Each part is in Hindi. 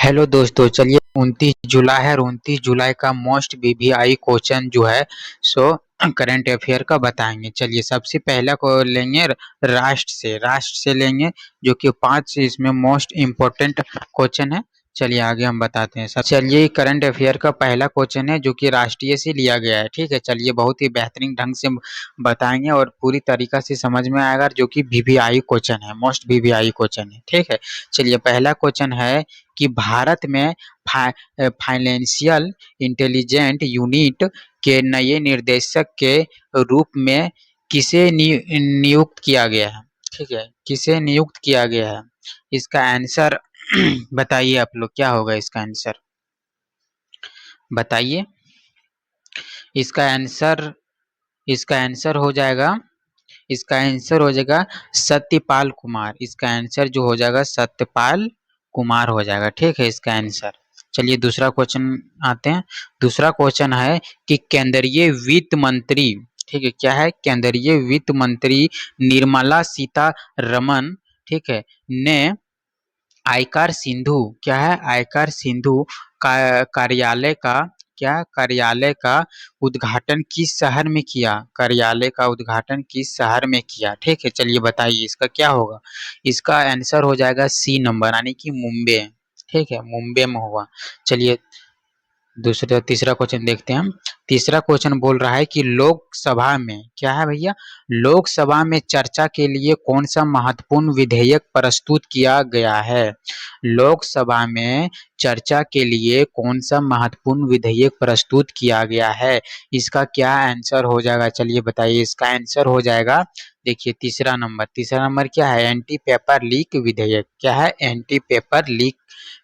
हेलो दोस्तों, चलिए 29 जुलाई है और 29 जुलाई का मोस्ट वीवीआई क्वेश्चन जो है सो करंट अफेयर का बताएंगे। चलिए सबसे पहला को लेंगे राष्ट्र से लेंगे जो कि 5 इसमें मोस्ट इम्पोर्टेंट क्वेश्चन है। चलिए आगे हम बताते हैं। सब चलिए करंट अफेयर का पहला क्वेश्चन है जो कि राष्ट्रीय से लिया गया है। ठीक है, चलिए बहुत ही बेहतरीन ढंग से बताएंगे और पूरी तरीका से समझ में आएगा जो कि वीवीआई क्वेश्चन है, मोस्ट वीवीआई क्वेश्चन है। ठीक है, चलिए पहला क्वेश्चन है कि भारत में फाइनेंशियल इंटेलिजेंट यूनिट के नए निर्देशक के रूप में किसे नियुक्त किया गया है। ठीक है, किसे नियुक्त किया गया है, इसका आंसर बताइए आप लोग, क्या होगा इसका आंसर बताइए। इसका आंसर इसका आंसर हो जाएगा इसका आंसर हो जाएगा सत्यपाल कुमार। इसका आंसर जो हो जाएगा सत्यपाल कुमार हो जाएगा। ठीक है, इसका आंसर। चलिए दूसरा क्वेश्चन आते हैं। दूसरा क्वेश्चन है कि केंद्रीय वित्त मंत्री, ठीक है, क्या है, केंद्रीय वित्त मंत्री निर्मला सीतारमन, ठीक है, ने आयकर सिंधु, क्या है, आयकर सिंधु का कार्यालय का, क्या कार्यालय का उद्घाटन किस शहर में किया, कार्यालय का उद्घाटन किस शहर में किया। ठीक है, चलिए बताइए इसका क्या होगा। इसका आंसर हो जाएगा सी नंबर, यानी कि मुंबई। ठीक है, मुंबई में हुआ। चलिए दूसरा तीसरा क्वेश्चन देखते हैं हम। तीसरा क्वेश्चन बोल रहा है कि लोकसभा में, क्या है भैया, लोकसभा में चर्चा के लिए कौन सा महत्वपूर्ण विधेयक प्रस्तुत किया गया है। लोकसभा में चर्चा के लिए कौन सा महत्वपूर्ण विधेयक प्रस्तुत किया गया है, इसका क्या आंसर हो जाएगा, चलिए बताइए। इसका आंसर हो जाएगा, देखिए तीसरा नंबर क्या है, एंटी पेपर लीक विधेयक। क्या है, एंटी पेपर लीक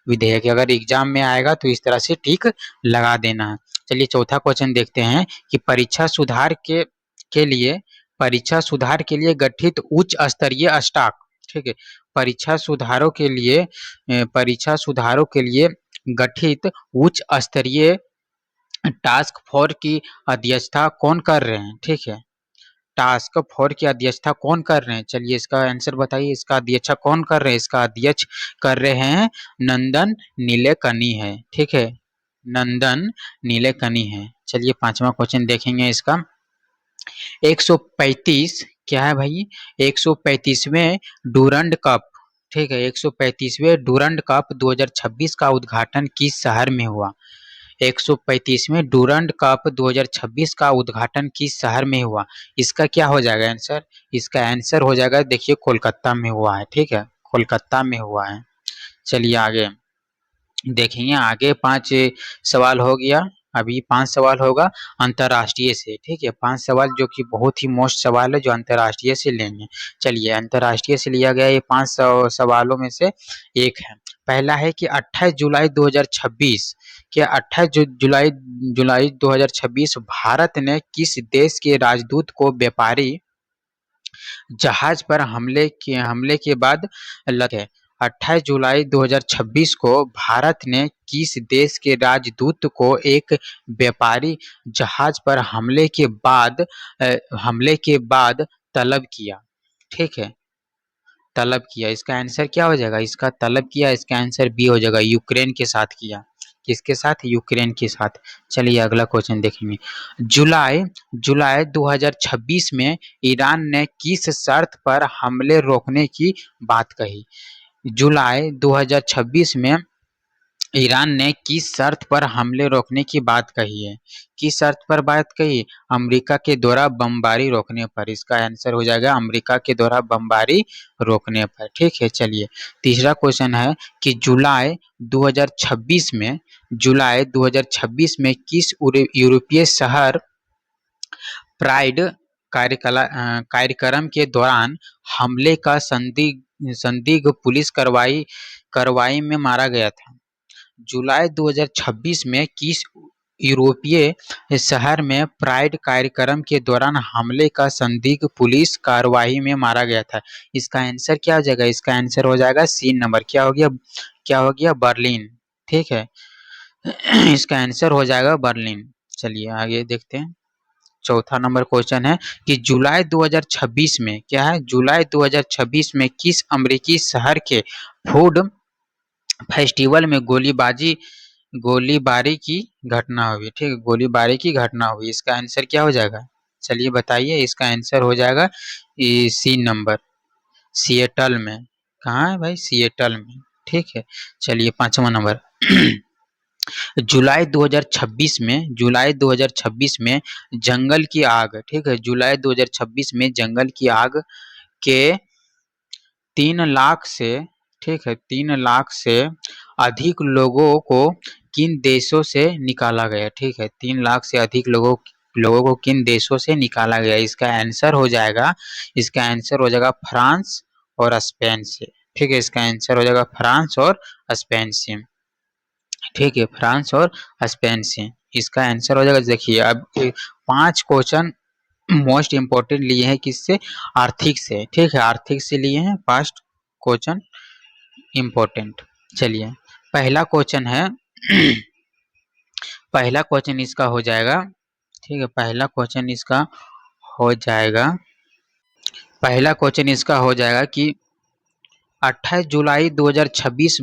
विधेयक। अगर एग्जाम में आएगा तो इस तरह से टिक लगा देना है। चलिए चौथा क्वेश्चन देखते हैं कि परीक्षा सुधार के लिए गठित उच्च स्तरीय स्टाफ, ठीक है, परीक्षा सुधारों के लिए गठित उच्च स्तरीय टास्क फोर्स की अध्यक्षता कौन कर रहे हैं। ठीक है, टास्क फोर्स की अध्यक्षता कौन कर रहे हैं, चलिए इसका आंसर बताइए। इसका अध्यक्षता कौन कर रहे हैं, इसका अध्यक्ष कर रहे हैं नंदन नीलेकनी है। ठीक है, नंदन नीलेकनी है। चलिए पांचवा क्वेश्चन देखेंगे इसका। 135, क्या है भाई, 135वें डूरंड कप, ठीक है, 135वें डूरंड कप 2026 का उद्घाटन किस शहर में हुआ। 135वें डूरंड कप 2026 का उद्घाटन किस शहर में हुआ, इसका क्या हो जाएगा आंसर। इसका आंसर हो जाएगा, देखिए कोलकाता में हुआ है। ठीक है, कोलकाता में हुआ है। चलिए आगे देखेंगे। आगे 5 सवाल हो गया, अभी 5 सवाल होगा अंतर्राष्ट्रीय से। ठीक है, 5 सवाल जो कि बहुत ही मोस्ट सवाल है जो अंतर्राष्ट्रीय से लेंगे। चलिए अंतर्राष्ट्रीय से लिया गया ये 5 सवालों में से एक है। पहला है कि 28 जुलाई 2026, क्या 28 जुलाई 2026 भारत ने किस देश के राजदूत को व्यापारी जहाज पर हमले के बाद लगे। 28 जुलाई 2026 को भारत ने किस देश के राजदूत को एक व्यापारी जहाज पर हमले के बाद तलब किया। ठीक है, तलब किया। इसका आंसर क्या हो जाएगा, इसका तलब किया, इसका आंसर बी हो जाएगा, यूक्रेन के साथ किया। किसके साथ, यूक्रेन के साथ। चलिए अगला क्वेश्चन देखेंगे। जुलाई जुलाई 2026 में ईरान ने किस शर्त पर हमले रोकने की बात कही। जुलाई 2026 में ईरान ने किस शर्त पर हमले रोकने की बात कही है, किस शर्त पर बात कही, अमेरिका के द्वारा बमबारी रोकने पर। इसका आंसर हो जाएगा अमेरिका के द्वारा बमबारी रोकने पर। ठीक है, चलिए तीसरा क्वेश्चन है कि जुलाई 2026 में किस यूरोपीय शहर प्राइड कार्यक्रम के दौरान हमले का संदिग्ध पुलिस कार्रवाई में मारा गया था। जुलाई 2026 में किस यूरोपीय शहर में प्राइड कार्यक्रम के दौरान हमले का संदिग्ध पुलिस कार्रवाई में मारा गया था। इसका आंसर क्या हो जाएगा, इसका आंसर हो जाएगा सी नंबर, क्या हो गया, बर्लिन। ठीक है, इसका आंसर हो जाएगा बर्लिन। चलिए आगे देखते हैं। चौथा नंबर क्वेश्चन है कि जुलाई 2026 में, क्या है, जुलाई 2026 में किस अमेरिकी शहर के फूड फेस्टिवल में गोलीबारी की घटना हुई, ठीक है, गोलीबारी की घटना हुई। इसका आंसर क्या हो जाएगा? चलिए बताइए, इसका आंसर हो जाएगा सी नंबर, सिएटल में। कहाँ है भाई? सिएटल में, ठीक है। चलिए 5वां नंबर। जुलाई 2026 में जंगल की आग, ठीक है, जुलाई 2026 में जंगल की आग के 3 लाख से, ठीक है, 3 लाख से अधिक लोगों को किन देशों से निकाला गया? ठीक है, 3 लाख से अधिक लोगों को किन देशों से निकाला गया? इसका आंसर हो जाएगा फ्रांस और स्पेन से, ठीक है, इसका आंसर हो जाएगा फ्रांस और स्पेन से, ठीक है, फ्रांस और स्पेन से इसका आंसर हो जाएगा। देखिए अब 5 क्वेश्चन मोस्ट इम्पोर्टेंट लिए हैं किससे? आर्थिक से, ठीक है, आर्थिक से लिए हैं 5 क्वेश्चन इम्पोर्टेंट। चलिए पहला क्वेश्चन है पहला क्वेश्चन इसका हो जाएगा, ठीक है, पहला क्वेश्चन इसका हो जाएगा कि 28 जुलाई 2026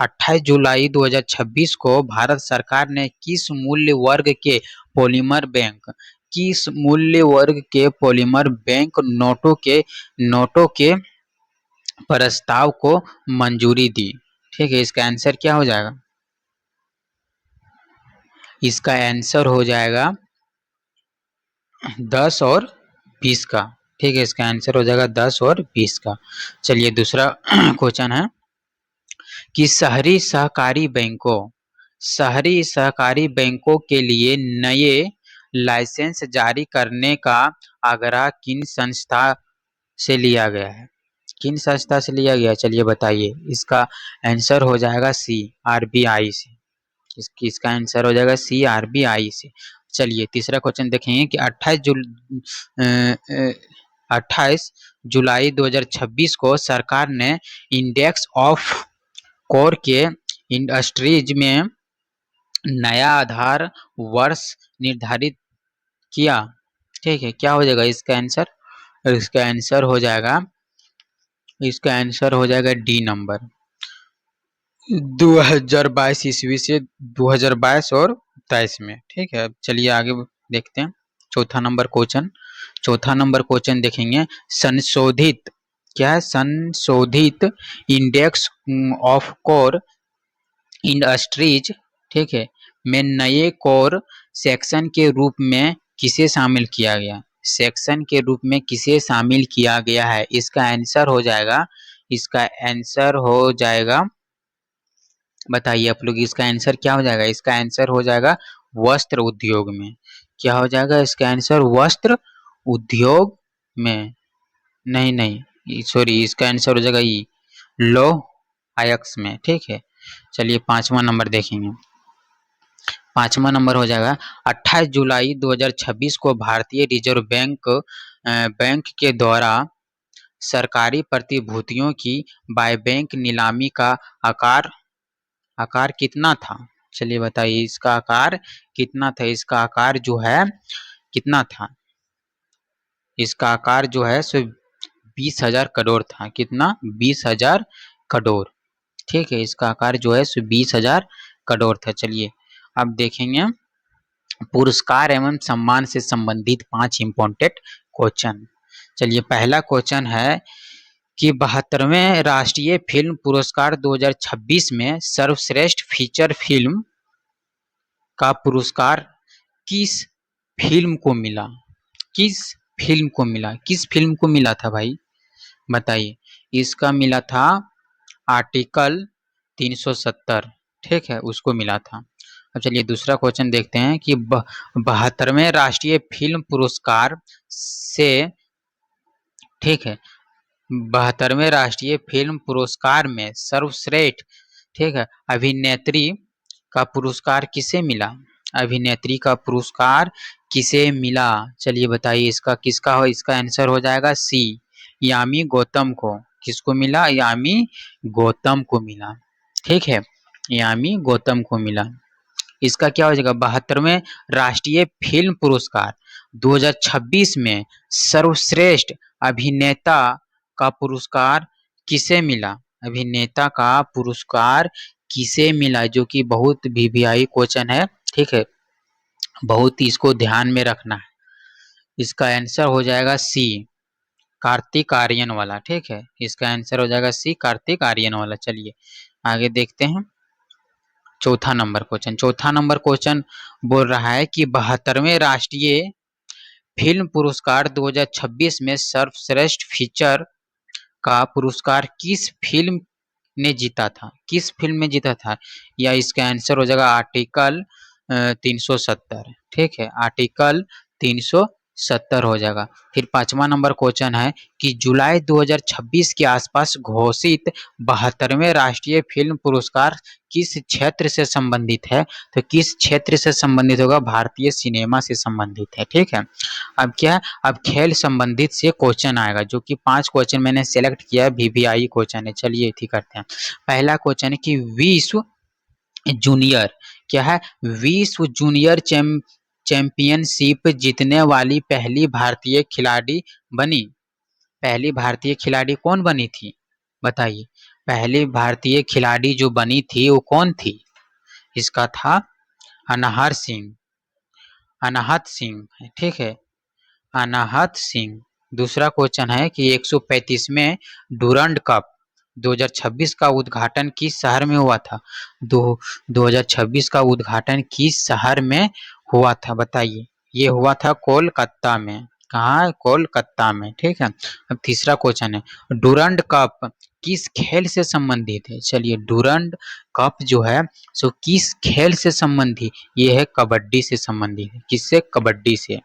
28 जुलाई 2026 को भारत सरकार ने किस मूल्य वर्ग के पॉलीमर बैंक नोटों के प्रस्ताव को मंजूरी दी? ठीक है, इसका आंसर क्या हो जाएगा? इसका आंसर हो जाएगा 10 और 20 का, ठीक है, इसका आंसर हो जाएगा 10 और 20 का। चलिए दूसरा क्वेश्चन है कि शहरी सहकारी बैंकों के लिए नए लाइसेंस जारी करने का आग्रह किन संस्था से लिया गया है? किन संस्था से लिया गया? चलिए बताइए, इसका आंसर हो जाएगा सी, आरबीआई से। इसका आंसर हो जाएगा सी, आरबीआई से। चलिए तीसरा क्वेश्चन देखेंगे कि 28 जुलाई 2026 को सरकार ने इंडेक्स ऑफ कोर के इंडस्ट्रीज में नया आधार वर्ष निर्धारित किया, ठीक है, क्या हो जाएगा इसका आंसर? इसका आंसर हो जाएगा डी नंबर, 2022 ईस्वी से 2022 और 23 में, ठीक है। अब चलिए आगे देखते हैं चौथा नंबर क्वेश्चन देखेंगे। संशोधित क्या है? संशोधित इंडेक्स ऑफ कोर इंडस्ट्रीज, ठीक है, में नए कोर सेक्शन के रूप में किसे शामिल किया गया? सेक्शन के रूप में किसे शामिल किया गया है? इसका आंसर हो जाएगा, बताइए आप लोग, इसका आंसर क्या हो जाएगा? इसका आंसर हो जाएगा वस्त्र उद्योग में। क्या हो जाएगा इसका आंसर? वस्त्र उद्योग में। नहीं सॉरी, इसका आंसर हो जाएगा ई, लौह अयस्क में, ठीक है। चलिए 5वां नंबर देखेंगे। 5वां नंबर हो जाएगा 28 जुलाई 2026 को भारतीय रिजर्व बैंक के द्वारा सरकारी प्रतिभूतियों की बायबैक नीलामी का आकार कितना था? चलिए बताइए, इसका आकार कितना था? इसका आकार जो है कितना था? इसका आकार जो है सो 20,000 करोड़ था। कितना? 20,000 करोड़, ठीक है, इसका आकार जो है सो 20,000 करोड़ था। चलिए अब देखेंगे पुरस्कार एवं सम्मान से संबंधित 5 इम्पोर्टेंट क्वेश्चन। चलिए पहला क्वेश्चन है कि 72वें राष्ट्रीय फिल्म पुरस्कार 2026 में सर्वश्रेष्ठ फीचर फिल्म का पुरस्कार किस फिल्म को मिला? किस फिल्म को मिला था भाई? बताइए। इसका मिला था आर्टिकल 370, ठीक है, उसको मिला था। अब चलिए दूसरा क्वेश्चन देखते हैं कि 72वें राष्ट्रीय फिल्म पुरस्कार से, ठीक है, 72वें राष्ट्रीय फिल्म पुरस्कार में सर्वश्रेष्ठ, ठीक है, अभिनेत्री का पुरस्कार किसे मिला? अभिनेत्री का पुरस्कार किसे मिला? चलिए बताइए, किसका हो? इसका आंसर हो जाएगा सी, यामी गौतम को। किसको मिला? यामी गौतम को मिला, ठीक है, यामी गौतम को मिला। इसका क्या हो जाएगा? 72वें राष्ट्रीय फिल्म पुरस्कार 2026 में सर्वश्रेष्ठ अभिनेता का पुरस्कार किसे मिला? अभिनेता का पुरस्कार किसे मिला, जो कि बहुत वीवीआई क्वेश्चन है, ठीक है, बहुत ही इसको ध्यान में रखना है। इसका आंसर हो जाएगा सी, कार्तिक आर्यन वाला, ठीक है, इसका आंसर हो जाएगा सी, कार्तिक आर्यन वाला। चलिए आगे देखते हैं चौथा नंबर क्वेश्चन बोल रहा है कि 72वें राष्ट्रीय फिल्म पुरस्कार 2026 में सर्वश्रेष्ठ फीचर का पुरस्कार किस फिल्म ने जीता था, किस फिल्म में जीता था, या इसका आंसर हो जाएगा आर्टिकल 370, ठीक है, आर्टिकल 370 हो जाएगा। फिर 5वां नंबर क्वेश्चन है कि जुलाई 2026 के आसपास घोषित 72वें राष्ट्रीय फिल्म पुरस्कार किस क्षेत्र से संबंधित है, तो किस क्षेत्र से संबंधित होगा, भारतीय सिनेमा से संबंधित है, ठीक है। अब क्या है, अब खेल संबंधित से क्वेश्चन आएगा, जो कि 5 क्वेश्चन मैंने सेलेक्ट किया है, वीवीआई क्वेश्चन है। चलिए ठीक करते हैं। पहला क्वेश्चन है कि विश्व जूनियर क्या है, विश्व जूनियर चैंपियनशिप जीतने वाली पहली भारतीय खिलाड़ी बनी, पहली भारतीय खिलाड़ी कौन बनी थी, बताइए, पहली भारतीय खिलाड़ी जो बनी थी वो कौन थी, इसका था अनाहत सिंह, अनाहत सिंह, ठीक है, अनाहत सिंह। दूसरा क्वेश्चन है कि 135वें डूरंड कप 2026 का उद्घाटन किस शहर में हुआ था, 2026 का उद्घाटन किस शहर में हुआ था, बताइए, ये हुआ था कोलकाता में, कहाँ, कोलकाता में, ठीक है। अब तीसरा क्वेश्चन है डूरंड कप किस खेल से संबंधित है, चलिए डूरंड कप जो है सो किस खेल से संबंधित, ये है कबड्डी से संबंधित है, किससे, कबड्डी से।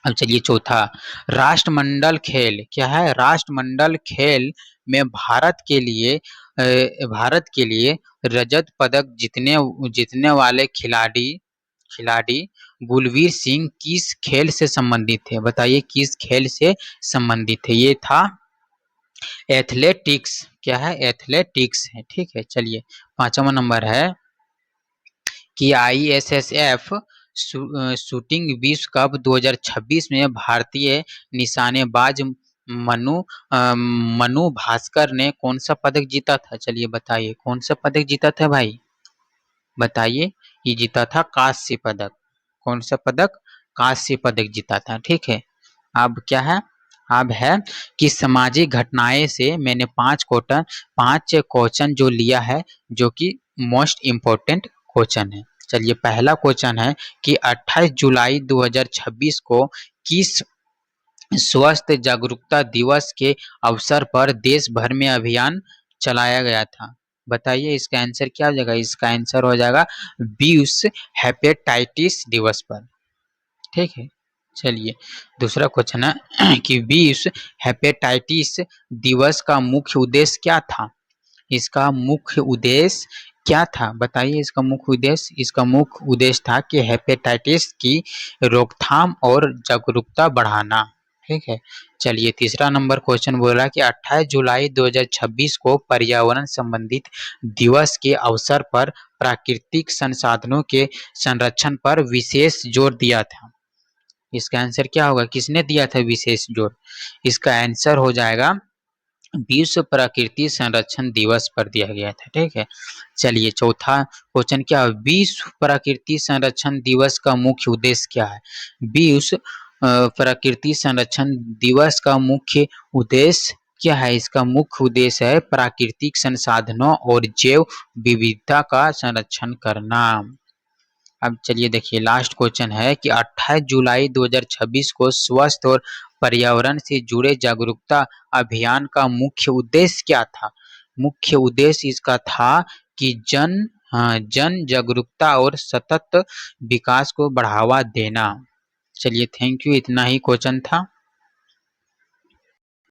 अब चलिए चौथा, राष्ट्रमंडल खेल क्या है, राष्ट्रमंडल खेल में भारत के लिए रजत पदक जीतने जीतने वाले खिलाड़ी खिलाड़ी गुलवीर सिंह किस खेल से संबंधित थे, बताइए किस खेल से संबंधित है, ये था एथलेटिक्स, क्या है, एथलेटिक्स है, ठीक है। चलिए 5वां नंबर है कि आईएसएसएफ शूटिंग विश्व कप 2026 में भारतीय निशानेबाज मनु मनु भास्कर ने कौन सा पदक जीता था, चलिए बताइए कौन सा पदक जीता था भाई, बताइए, ये जीता था कांस्य पदक, कौन सा पदक, कांस्य पदक जीता था, ठीक है। अब क्या है, अब है कि सामाजिक घटनाएं से मैंने 5 क्वेश्चन जो लिया है, जो कि मोस्ट इम्पोर्टेंट क्वेश्चन है। चलिए पहला क्वेश्चन है कि 28 जुलाई 2026 को किस स्वास्थ्य जागरूकता दिवस के अवसर पर देश भर में अभियान चलाया गया था, बताइए इसका आंसर क्या हो जाएगा, इसका आंसर हो जाएगा विश्व हेपेटाइटिस दिवस पर, ठीक है। चलिए दूसरा क्वेश्चन है कि विश्व हेपेटाइटिस दिवस का मुख्य उद्देश्य क्या था, इसका मुख्य उद्देश्य क्या था, बताइए इसका मुख्य उद्देश्य, इसका मुख्य उद्देश्य था कि हेपेटाइटिस की रोकथाम और जागरूकता बढ़ाना, ठीक है। चलिए तीसरा नंबर क्वेश्चन बोला कि 28 जुलाई 2026 को पर्यावरण संबंधित दिवस के अवसर पर प्राकृतिक संसाधनों के संरक्षण पर विशेष जोर दिया था, इसका आंसर क्या होगा, किसने दिया था विशेष जोर, इसका आंसर हो जाएगा विश्व प्रकृति संरक्षण दिवस पर दिया गया था, ठीक है। चलिए चौथा क्वेश्चन क्या है, विश्व प्रकृति संरक्षण दिवस का मुख्य उद्देश्य क्या है, विश्व प्रकृति संरक्षण दिवस का मुख्य उद्देश्य क्या है, इसका मुख्य उद्देश्य है प्राकृतिक संसाधनों और जैव विविधता का संरक्षण करना। अब चलिए देखिए लास्ट क्वेश्चन है कि 28 जुलाई 2026 को स्वास्थ्य और पर्यावरण से जुड़े जागरूकता अभियान का मुख्य उद्देश्य क्या था, मुख्य उद्देश्य इसका था कि जन जागरूकता और सतत विकास को बढ़ावा देना। चलिए थैंक यू, इतना ही क्वेश्चन था।